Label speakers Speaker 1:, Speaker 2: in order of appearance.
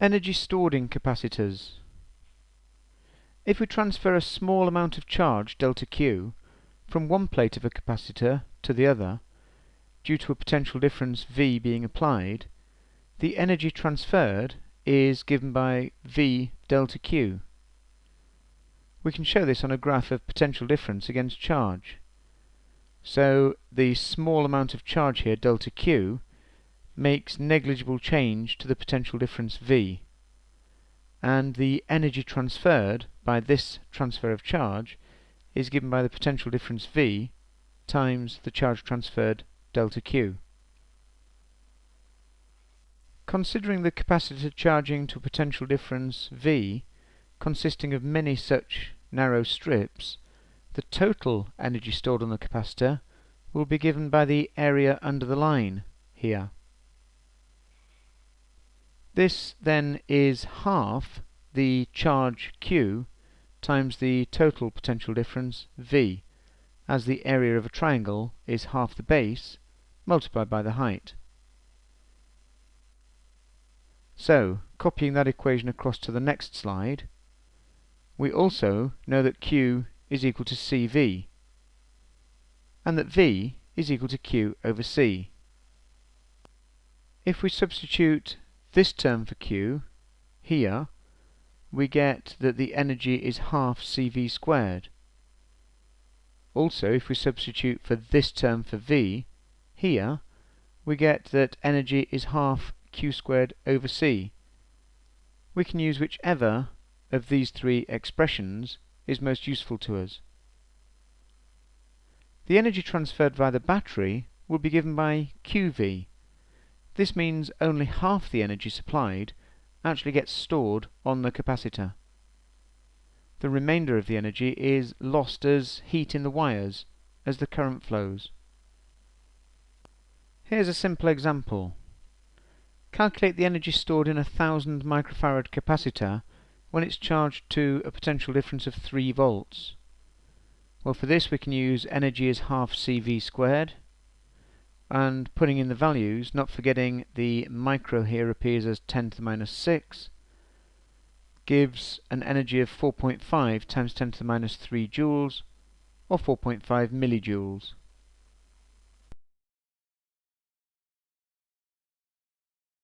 Speaker 1: Energy stored in capacitors. If we transfer a small amount of charge, delta Q, from one plate of a capacitor to the other, due to a potential difference V being applied, the energy transferred is given by V delta Q. We can show this on a graph of potential difference against charge. So the small amount of charge here, delta Q, makes negligible change to the potential difference V, and the energy transferred by this transfer of charge is given by the potential difference V times the charge transferred, delta Q. Considering the capacitor charging to a potential difference V consisting of many such narrow strips, the total energy stored on the capacitor will be given by the area under the line here. This then is half the charge Q times the total potential difference V, as the area of a triangle is half the base multiplied by the height. So, copying that equation across to the next slide, we also know that Q is equal to CV, and that V is equal to Q over C. If we substitute this term for Q here, we get that the energy is half CV squared. Also, if we substitute for this term for V here, we get that energy is half Q squared over C. We can use whichever of these three expressions is most useful to us. The energy transferred via the battery will be given by QV. This means only half the energy supplied actually gets stored on the capacitor. The remainder of the energy is lost as heat in the wires as the current flows. Here's a simple example. Calculate the energy stored in a 1000 microfarad capacitor when it's charged to a potential difference of 3 volts. Well, for this we can use energy as half CV squared, and putting in the values, not forgetting the micro here appears as 10 to the minus 6, gives an energy of 4.5 times 10 to the minus 3 joules, or 4.5 millijoules.